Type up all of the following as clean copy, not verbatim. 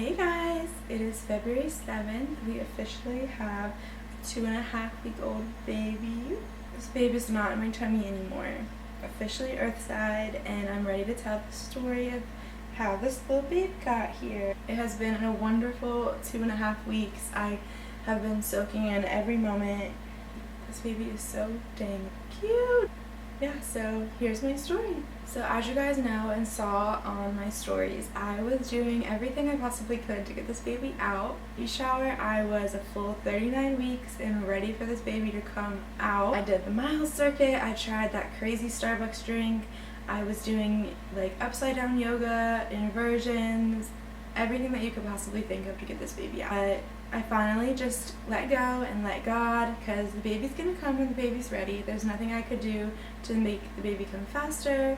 Hey guys, it is February 7th. We officially have a 2.5-week-old baby. This baby is not in my tummy anymore. Officially Earthside, and I'm ready to tell the story of how this little babe got here. It has been a wonderful 2.5 weeks. I have been soaking in every moment. This baby is so dang cute. Yeah, so here's my story. So as you guys know and saw on my stories, I was doing everything I possibly could to get this baby out. Baby shower, I was a full 39 weeks and ready for this baby to come out. I did the mile circuit, I tried that crazy Starbucks drink, I was doing like upside down yoga, inversions, everything that you could possibly think of to get this baby out. But I finally just let go and let God, because the baby's gonna come when the baby's ready. There's nothing I could do to make the baby come faster,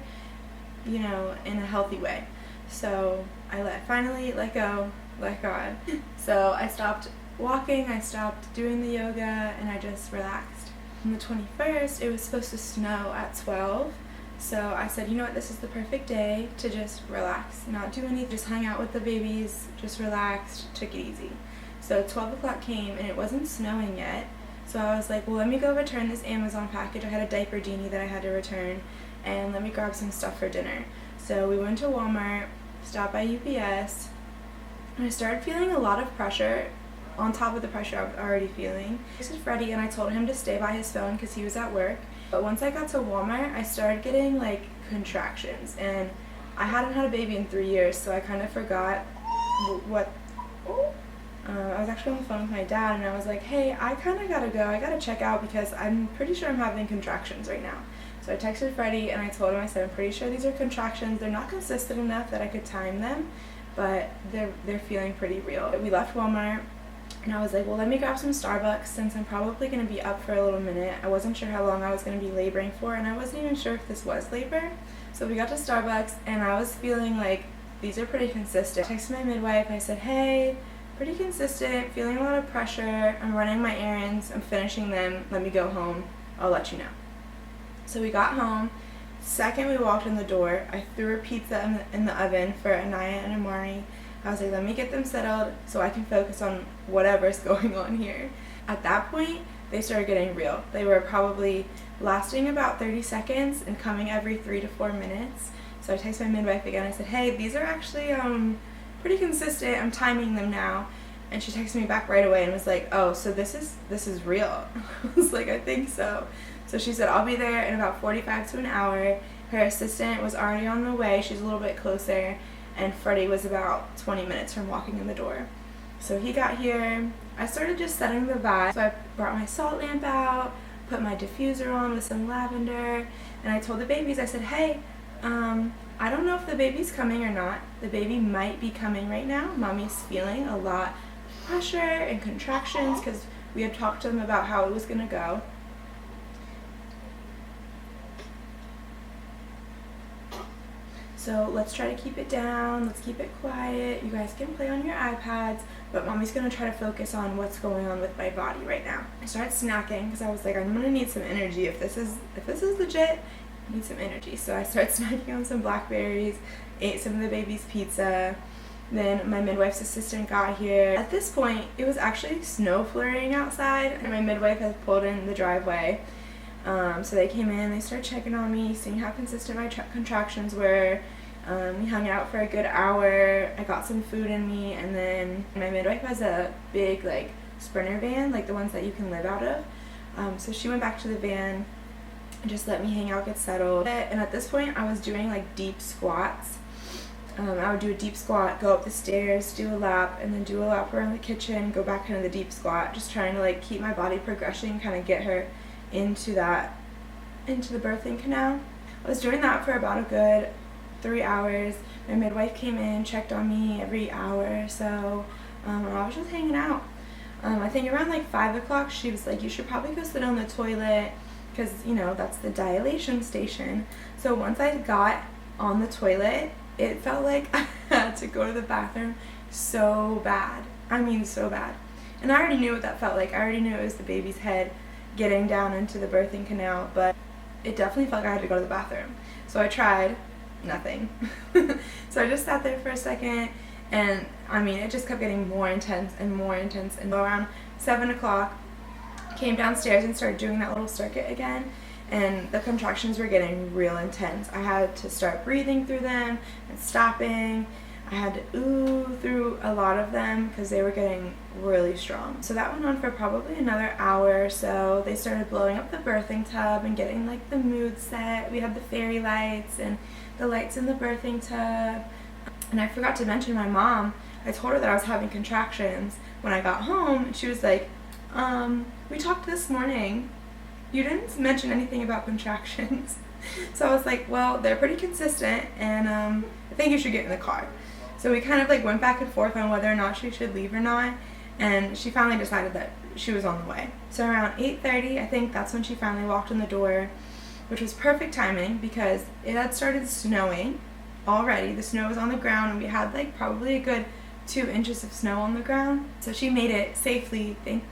you know, in a healthy way. So I finally let go, let God. So I stopped walking, I stopped doing the yoga, and I just relaxed. On the 21st, it was supposed to snow at 12. So I said, you know what, this is the perfect day to just relax, not do anything, just hang out with the babies, just relaxed, took it easy. So 12 o'clock came and it wasn't snowing yet. So I was like, well, let me go return this Amazon package. I had a diaper genie that I had to return, and let me grab some stuff for dinner. So we went to Walmart, stopped by UPS, and I started feeling a lot of pressure on top of the pressure I was already feeling. I texted Freddie and I told him to stay by his phone because he was at work. But once I got to Walmart, I started getting like contractions, and I hadn't had a baby in 3 years, so I kind of forgot what. I was actually on the phone with my dad, and I was like, hey, I kind of gotta go. I gotta check out because I'm pretty sure I'm having contractions right now. So I texted Freddie and I told him, I said, I'm pretty sure these are contractions. They're not consistent enough that I could time them, but they're feeling pretty real. We left Walmart, and I was like, well, let me grab some Starbucks since I'm probably going to be up for a little minute. I wasn't sure how long I was going to be laboring for, and I wasn't even sure if this was labor. So we got to Starbucks, and I was feeling like these are pretty consistent. I texted my midwife, I said, hey, pretty consistent, feeling a lot of pressure, I'm running my errands, I'm finishing them, let me go home, I'll let you know. So we got home. Second we walked in the door, I threw a pizza in the oven for Anaya and Amari. I was like, let me get them settled so I can focus on whatever's going on here. At that point, they started getting real. They were probably lasting about 30 seconds and coming every 3 to 4 minutes. So I texted my midwife again, I said, hey, these are actually pretty consistent, I'm timing them now. And she texted me back right away and was like, oh, so this is real. I was like, I think so. So she said, I'll be there in about 45 to an hour. Her assistant was already on the way, she's a little bit closer, and Freddie was about 20 minutes from walking in the door. So he got here, I started just setting the vibe. So I brought my salt lamp out, put my diffuser on with some lavender, and I told the babies, I said, hey, I don't know if the baby's coming or not. The baby might be coming right now. Mommy's feeling a lot of pressure and contractions because we had talked to them about how it was going to go. So let's try to keep it down. Let's keep it quiet. You guys can play on your iPads, but Mommy's going to try to focus on what's going on with my body right now. I started snacking because I was like, I'm going to need some energy. If this is legit, I need some energy. So I started snacking on some blackberries, ate some of the baby's pizza. Then my midwife's assistant got here. At this point, it was actually snow flurrying outside, and my midwife had pulled in the driveway. So they came in, they started checking on me, seeing how consistent my contractions were. We hung out for a good hour. I got some food in me, and then my midwife has a big like Sprinter van, like the ones that you can live out of. So she went back to the van and just let me hang out, get settled. And at this point, I was doing like deep squats. I would do a deep squat, go up the stairs, do a lap, and then do a lap around the kitchen, go back into the deep squat, just trying to like keep my body progression, kind of get her into the birthing canal. I was doing that for about a good 3 hours. My midwife came in, checked on me every hour or so. I was just hanging out. I think around like 5 o'clock, she was like, you should probably go sit on the toilet because, you know, that's the dilation station. So once I got on the toilet, it felt like I had to go to the bathroom so bad. I mean, so bad. And I already knew what that felt like. I already knew it was the baby's head getting down into the birthing canal, but it definitely felt like I had to go to the bathroom. So I tried, nothing. So I just sat there for a second, And I mean, it just kept getting more intense and more intense. And around 7 o'clock, came downstairs and started doing that little circuit again. And the contractions were getting real intense. I had to start breathing through them and stopping. I had to ooh through a lot of them because they were getting really strong. So that went on for probably another hour or so. They started blowing up the birthing tub and getting like the mood set. We had the fairy lights and the lights in the birthing tub. And I forgot to mention my mom. I told her that I was having contractions when I got home, and she was like, we talked this morning. You didn't mention anything about contractions. So I was like, well, they're pretty consistent, and I think you should get in the car. So we kind of like went back and forth on whether or not she should leave or not, and she finally decided that she was on the way. So around 8:30, I think that's when she finally walked in the door, which was perfect timing because it had started snowing already. The snow was on the ground, and we had like probably a good 2 inches of snow on the ground. So she made it safely, thank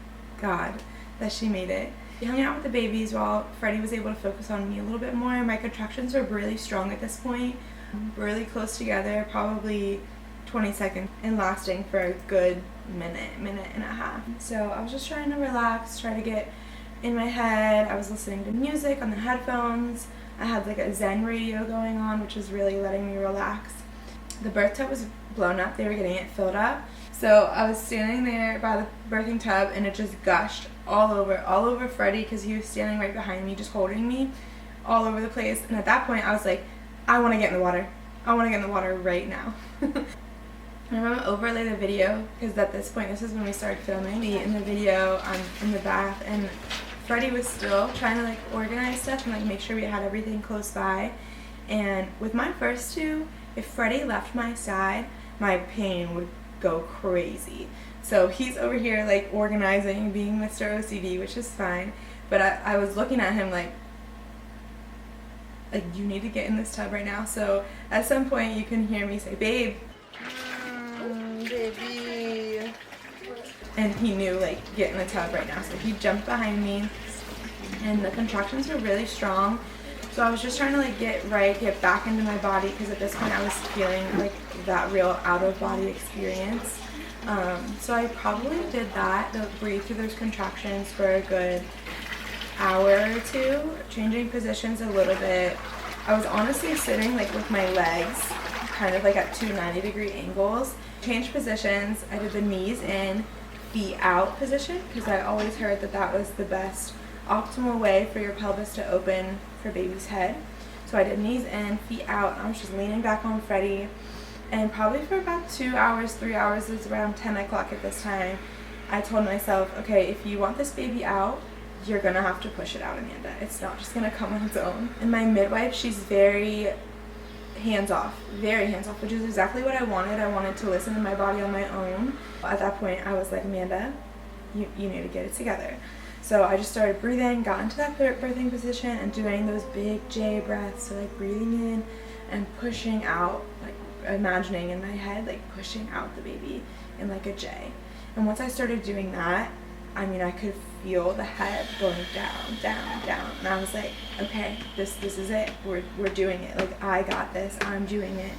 God that she made it. We hung out with the babies while Freddie was able to focus on me a little bit more. My contractions were really strong at this point, really close together, probably 20 seconds, and lasting for a good minute and a half. So I was just trying to relax, try to get in my head. I was listening to music on the headphones. I had like a Zen radio going on, which was really letting me relax. The birth tub was blown up. They were getting it filled up. So I was standing there by the birthing tub, and it just gushed all over Freddie because he was standing right behind me, just holding me all over the place. And at that point, I was like, I want to get in the water. I want to get in the water right now. I'm going to overlay the video because at this point, this is when we started filming. Me in the video, I'm in the bath, and Freddie was still trying to like organize stuff and like make sure we had everything close by. And with my first two, if Freddie left my side, my pain would go crazy. So he's over here like organizing, being Mr. OCD, which is fine. But I was looking at him like you need to get in this tub right now. So at some point you can hear me say, babe. Baby. And he knew like get in the tub right now. So he jumped behind me, and the contractions were really strong. So I was just trying to like get back into my body because at this point I was feeling like that real out of body experience. So I probably did that, to breathe through those contractions for a good hour or two, changing positions a little bit. I was honestly sitting like with my legs kind of like at 2 90-degree angles. Changed positions. I did the knees in, feet out position because I always heard that that was the best optimal way for your pelvis to open for baby's head. So I did knees in, feet out. I was just leaning back on Freddie, and probably for about 2 hours, 3 hours, it was around 10 o'clock at this time, I told myself, okay, if you want this baby out, you're gonna have to push it out, Amanda. It's not just gonna come on its own. And my midwife, she's very hands-off, which is exactly what I wanted. I wanted to listen to my body on my own. At that point, I was like, Amanda, you need to get it together. So I just started breathing, got into that birthing position, and doing those big J breaths, so like breathing in and pushing out, like imagining in my head, like pushing out the baby in like a J. And once I started doing that, I mean, I could feel the head going down, down, down. And I was like, okay, this is it. We're doing it. Like, I got this. I'm doing it.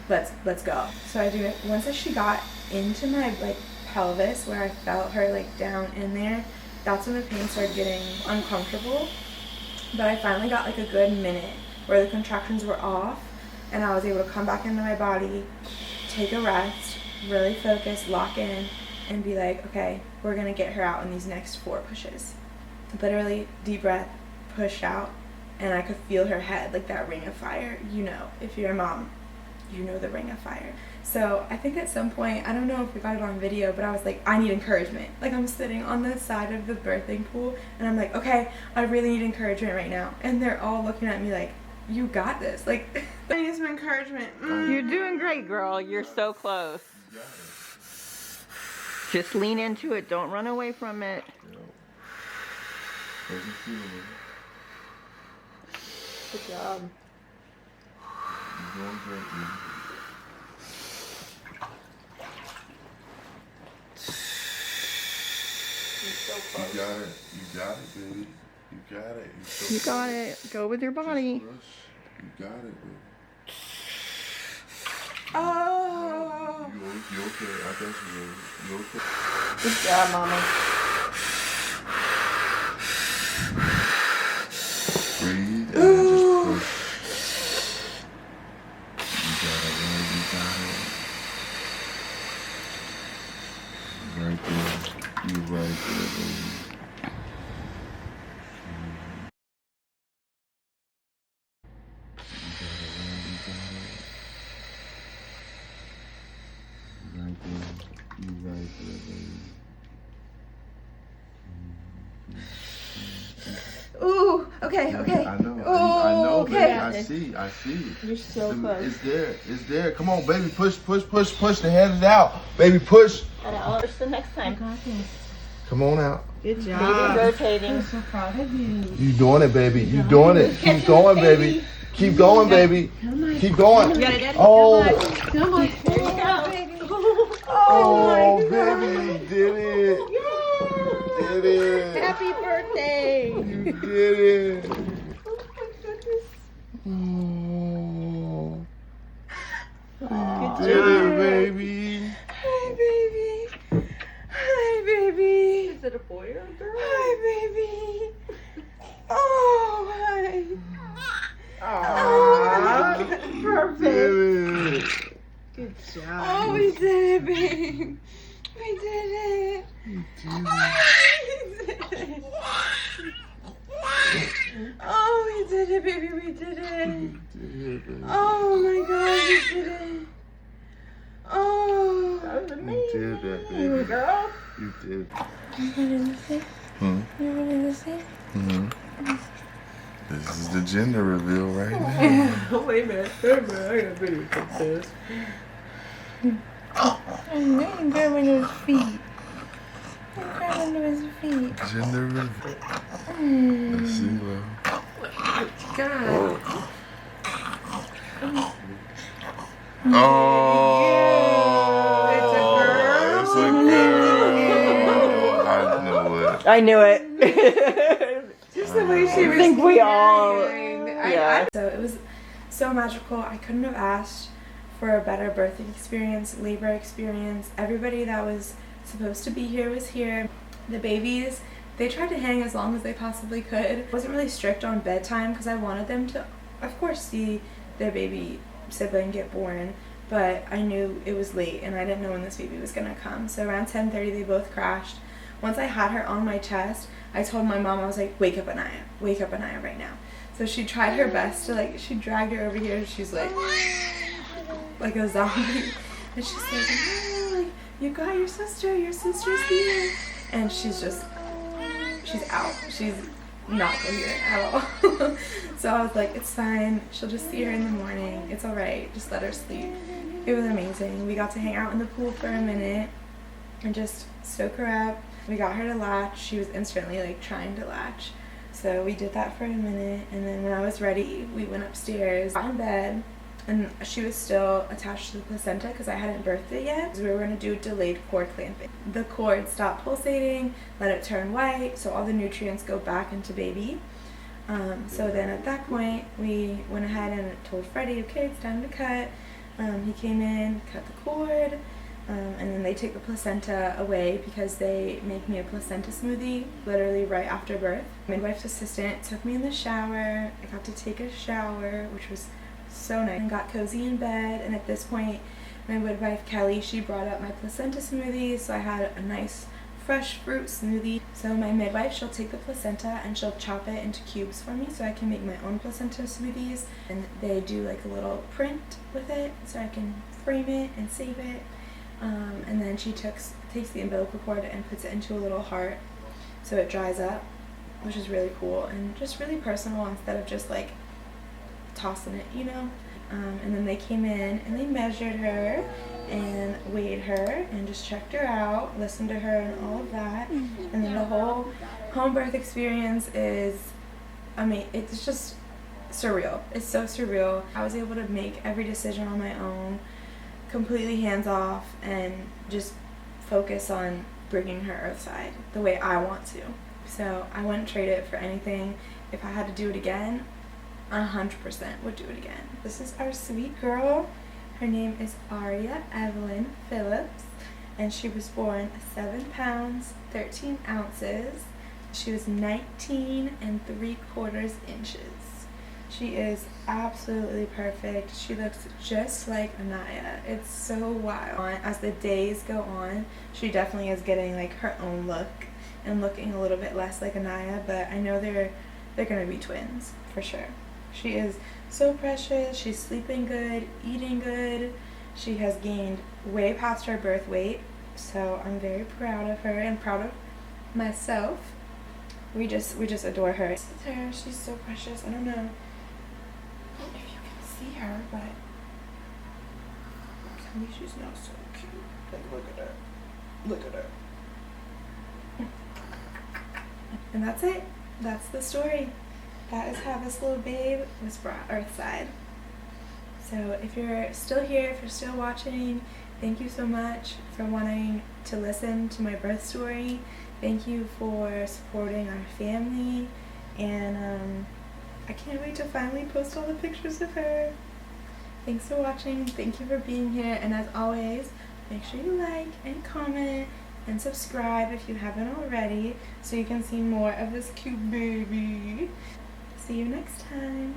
Let's go. So I do it. Once she got into my like pelvis, where I felt her like down in there, that's when the pain started getting uncomfortable. But I finally got like a good minute where the contractions were off, and I was able to come back into my body, take a rest, really focus, lock in, and be like, okay, we're gonna get her out in these next 4 pushes. Literally, deep breath, push out, and I could feel her head, like that ring of fire. You know, if you're a mom, you know the ring of fire. So I think at some point, I don't know if we got it on video, but I was like, I need encouragement. Like, I'm sitting on the side of the birthing pool, and I'm like, okay, I really need encouragement right now. And they're all looking at me like, you got this. Like, I need some encouragement. You're doing great, girl. You're so close. Just lean into it. Don't run away from it. Good job. You're doing great, man. You got it. You got it, baby. You got it. You got it. Go with your body. You got it, baby. Oh. You okay? I got you, baby. You okay? Good job, Mama. Breathe and then just push. You got it, man. You got it. Right there. You right there, baby. Ooh, okay. I know. Oh, I know, okay. baby. I see. You're so close. It's there. Come on, baby. Push. The hand is out. Baby, push. I'll push the next time. Come on out. Good job. Baby rotating. I'm so proud of you. You doing it, baby. You doing it. Keep going, baby. Keep going, baby. Keep going. Oh. Come on. There you go. Oh, baby, you did it. You did it. Happy birthday. You did it. Oh. You did it, baby. Hi, baby. Hi, baby. Is it a boy or a girl? Hi, baby. Oh, hi. Aww. Perfect. Did it. Good job. Oh, we did it, babe. We did it. You did it. Oh, we did it, baby. We did it. You did it, baby. Oh my God, we did it. Oh. That was You amazing. did that, baby. Girl. You did. You ready to see? You ready to see? This is the gender reveal right now. Wait a minute. I got video of this. I know you grabbing his feet. You're grabbing his feet. Gender reveal. Let's see, love. God. Oh, It's a girl. It's a girl. I knew it. I knew it. Just the way she I was think we all. yeah. So it was so magical. I couldn't have asked for a better birthing experience, labor experience. Everybody that was supposed to be here was here. The babies, they tried to hang as long as they possibly could. I wasn't really strict on bedtime because I wanted them to, of course, see their baby sibling get born, but I knew it was late and I didn't know when this baby was gonna come. So around 10:30 they both crashed. Once I had her on my chest, I told my mom, I was like, wake up Anaya right now. So she tried her best to, like, she dragged her over here and she's like a zombie. And she's like, no, like, you got your sister's here. And she's out. She's not coherent at all. So I was like, it's fine. She'll just see her in the morning. It's alright. Just let her sleep. It was amazing. We got to hang out in the pool for a minute and just soak her up. We got her to latch. She was instantly like trying to latch. So we did that for a minute, and then when I was ready, we went upstairs, got in bed, and she was still attached to the placenta because I hadn't birthed it yet. So we were going to do delayed cord clamping. The cord stopped pulsating, let it turn white, so all the nutrients go back into baby. So then at that point, we went ahead and told Freddie, okay, it's time to cut. He came in, cut the cord, and then they take the placenta away because they make me a placenta smoothie literally right after birth. Midwife's assistant took me in the shower. I got to take a shower, which was so nice, and got cozy in bed. And at this point, my midwife Kelly, she brought up my placenta smoothie, so I had a nice fresh fruit smoothie. So my midwife, she'll take the placenta and she'll chop it into cubes for me so I can make my own placenta smoothies, and they do like a little print with it so I can frame it and save it. And then she takes the umbilical cord and puts it into a little heart so it dries up, which is really cool and just really personal instead of just like tossing it, you know. And then they came in and they measured her and weighed her and just checked her out, listened to her and all of that. And then the whole home birth experience is, I mean, it's just surreal. It's so surreal. I was able to make every decision on my own, completely hands off, and just focus on bringing her Earthside the way I want to. So I wouldn't trade it for anything. If I had to do it again, 100% would do it again. This is our sweet girl, Her name is Aria Evelyn Phillips, and she was born 7 pounds, 13 ounces. She was 19 3/4 inches. She is absolutely perfect. She looks just like Anaya. It's so wild. As the days go on, she definitely is getting like her own look and looking a little bit less like Anaya, but I know they're gonna be twins for sure. She is so precious. She's sleeping good, eating good. She has gained way past her birth weight, so I'm very proud of her and proud of myself. We just adore her. This is her. She's so precious. I don't know if you can see her, but tell me she's not so cute. Like, look at her. Look at her. And that's it. That's the story. That is how this little babe was brought Earthside. So if you're still here, if you're still watching, thank you so much for wanting to listen to my birth story. Thank you for supporting our family, and I can't wait to finally post all the pictures of her. Thanks for watching. Thank you for being here, and as always, make sure you like and comment and subscribe if you haven't already so you can see more of this cute baby. See you next time.